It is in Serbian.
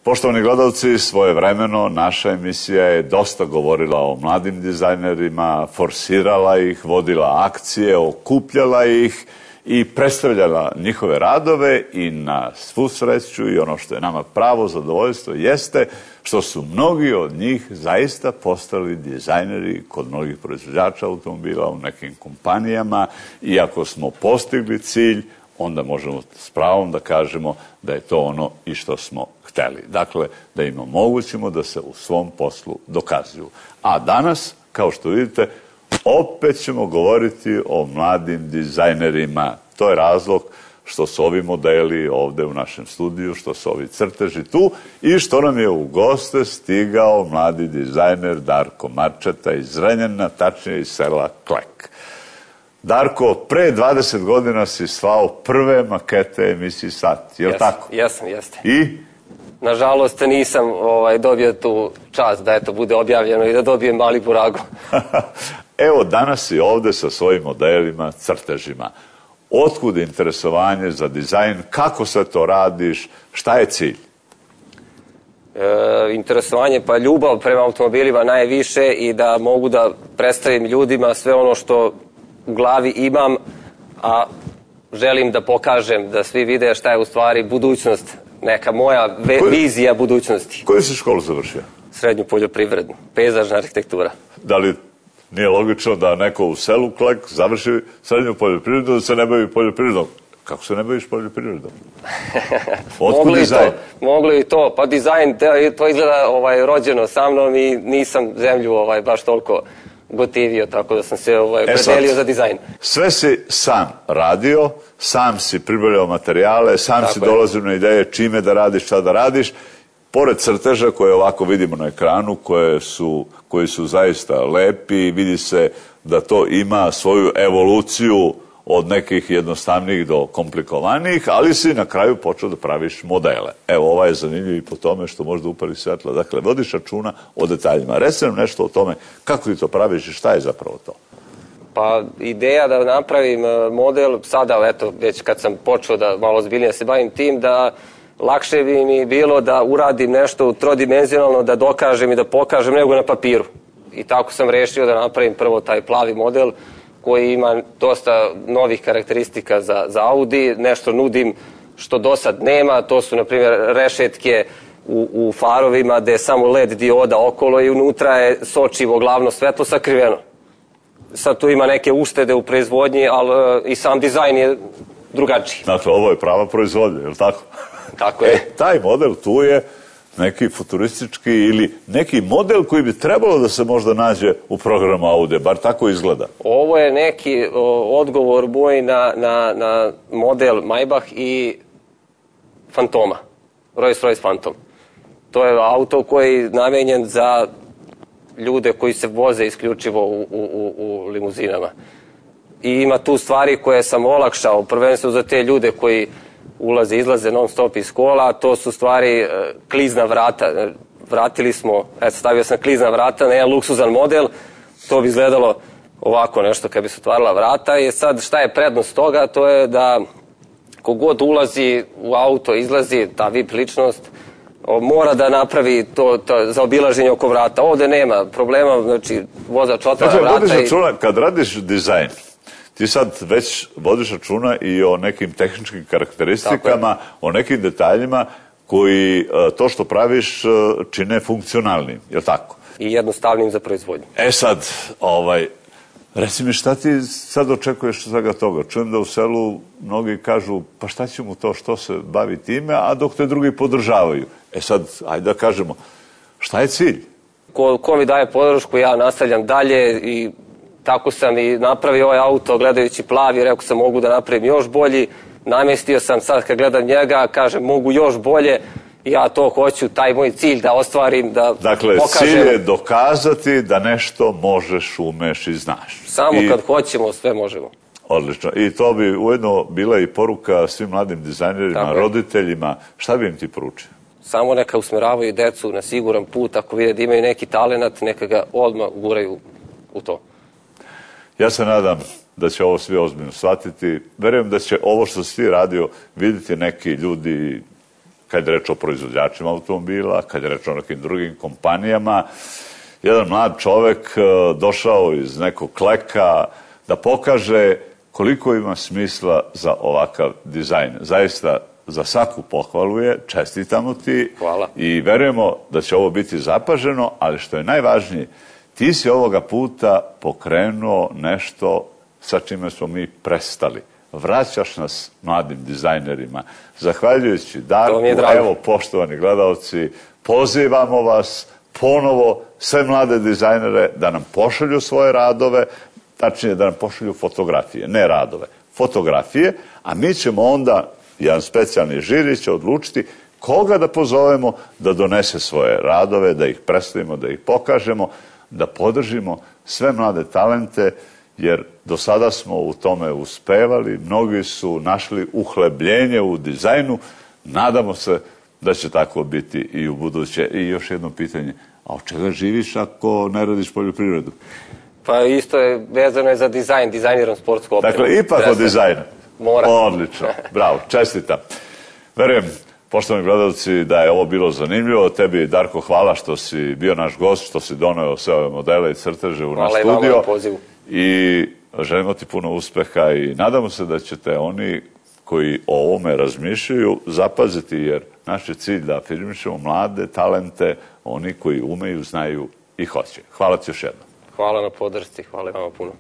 Poštovani gledalci, svojevremeno naša emisija je dosta govorila o mladim dizajnerima, forsirala ih, vodila akcije, okupljala ih i predstavljala njihove radove i na svu sreću i ono što je nama pravo zadovoljstvo jeste što su mnogi od njih zaista postali dizajneri kod mnogih proizvođača automobila u nekim kompanijama i ako smo postigli cilj, onda možemo s pravom da kažemo da je to ono i što smo hteli. Dakle, da im omogućimo da se u svom poslu dokazuju. A danas, kao što vidite, opet ćemo govoriti o mladim dizajnerima. To je razlog što su ovi modeli ovde u našem studiju, što su ovi crteži tu i što nam je u goste stigao mladi dizajner Darko Marčeta iz Zrenjanina, tačnije iz sela Klek. Darko, pre 20 godina si slao prve makete emisiji Sat, je li tako? Jesam, jeste. I? Nažalost, nisam dobio tu čast da to bude objavljeno i da dobijem mali burago. Evo, danas si ovde sa svojim modelima, crtežima. Otkud interesovanje za dizajn? Kako sve to radiš? Šta je cilj? Interesovanje, pa ljubav prema automobilima najviše i da mogu da predstavim ljudima sve ono što u glavi imam, a želim da pokažem, da svi vide šta je u stvari budućnost, neka moja vizija budućnosti. Koju si školu završio? Srednju poljoprivrednu, pejzažna arhitektura. Da li nije logično da neko u selu Klek završi srednju poljoprivredu, da se ne bavi poljoprivredom? Kako se ne baviš poljoprivredom? Otkud dizajn? Moglo i to. Pa dizajn, to izgleda rođeno sa mnom i nisam zemlju baš toliko gotivio, tako da sam se predelio za dizajn. Sve si sam radio, sam si pribavljao materijale, sam si dolazio na ideje čime da radiš, šta da radiš. Pored crteža koje ovako vidimo na ekranu, koji su zaista lepi, vidi se da to ima svoju evoluciju od nekih jednostavnijih do komplikovanijih, ali si na kraju počeo da praviš modele. Evo, ovaj je zanimljiv i po tome što možda upali svetlo. Dakle, vodiš računa o detaljima. Reci nam nešto o tome kako ti to praviš i šta je zapravo to? Pa, ideja da napravim model, sada, eto, već kad sam počeo da malo ozbiljnije se bavim tim, da lakše bi mi bilo da uradim nešto trodimenzionalno, da dokažem i da pokažem nego na papiru. I tako sam rešio da napravim prvo taj plavi model koji ima dosta novih karakteristika za Audi. Nešto nudim što do sad nema, to su, na primjer, rešetke u farovima gde je samo LED dioda okolo i unutra je sočivo glavno svetlo sakriveno. Sad tu ima neke uštede u proizvodnji, ali i sam dizajn je drugačiji. Dakle, ovo je prava proizvodnja, je li tako? Tako je. Taj model tu je neki futuristički ili neki model koji bi trebalo da se možda nađe u programu Audi, bar tako izgleda. Ovo je neki odgovor moj na model Maybach i Fantoma, Rolls-Royce Phantom. To je auto koji je namenjen za ljude koji se voze isključivo u limuzinama. I ima tu stvari koje sam olakšao, prvenstveno za te ljude koji ulaze i izlaze non stop iz kola, to su stvari klizna vrata. Vratili smo, stavio sam klizna vrata na jedan luksuzan model, to bi izgledalo ovako nešto kad bi se otvarala vrata i sad šta je prednost toga, to je da kogod ulazi u auto, izlazi, ta VIP ličnost, mora da napravi to zaobilaženje oko vrata. Ovde nema problema, znači vozač otvara vrata. Dakle, vodiš računa, kad radiš dizajn, ti sad već vodiš računa i o nekim tehničkim karakteristikama, o nekim detaljima koji to što praviš čine funkcionalnim, je li tako? I jednostavnim za proizvodnju. E sad, reci mi šta ti sad očekuješ od svega toga? Čujem da u selu mnogi kažu pa šta će mu to, što se bavi time, a dok te drugi podržavaju. E sad, ajde da kažemo, šta je cilj? Ko mi daje podršku, ja nastavljam dalje i tako sam i napravio ovaj auto gledajući plavi, rekao sam mogu da napravim još bolji, namestio sam sad kad gledam njega, kažem mogu još bolje, ja to hoću, taj moj cilj da ostvarim, da pokažem. Dakle, cilj je dokazati da nešto možeš, umeš i znaš. Samo kad hoćemo, sve možemo. Odlično. I to bi ujedno bila i poruka svim mladim dizajnerima, roditeljima. Šta bi im ti poručio? Samo neka usmeravaju decu na siguran put, ako vide da imaju neki talenat, neka ga odmah guraju u to. Ja se nadam da će ovo svi ozbiljno shvatiti. Verujem da će ovo što si ti radio vidjeti neki ljudi, kad je reč o proizvođačima automobila, kad je reč o nekim drugim kompanijama. Jedan mlad čovek došao iz nekog kleka da pokaže koliko ima smisla za ovakav dizajn. Zaista za svaku pohvalu je, čestitamo ti. Hvala. I verujemo da će ovo biti zapaženo, ali što je najvažnije, ti si ovoga puta pokrenuo nešto sa čime smo mi prestali. Vraćaš nas mladim dizajnerima. Zahvaljujući Darku, evo, poštovani gledalci, pozivamo vas ponovo, sve mlade dizajnere, da nam pošalju svoje radove, tačnije da nam pošalju fotografije, ne radove, fotografije, a mi ćemo onda, jedan specijalni žiri će odlučiti koga da pozovemo da donese svoje radove, da ih predstavimo, da ih pokažemo, da podržimo sve mlade talente, jer do sada smo u tome uspevali, mnogi su našli uhlebljenje u dizajnu, nadamo se da će tako biti i u buduće. I još jedno pitanje, a od čega živiš ako ne radiš poljoprivredu? Pa isto je vezano za dizajn, dizajniram sportsku opremu. Dakle, ipak od dizajna. Mora. Odlično, bravo, čestitam. Verujem, poštovani gledalci, da je ovo bilo zanimljivo. Tebi, Darko, hvala što si bio naš gost, što si doneo sve ove modele i crteže u naš studio. Hvala i vama na pozivu. I želimo ti puno uspeha i nadamo se da ćete oni koji o ovome razmišljaju zapaziti, jer naš je cilj da afirmišemo mlade talente, oni koji umeju, znaju i hoće. Hvala ti još jednom. Hvala na podršci, hvala i vama puno.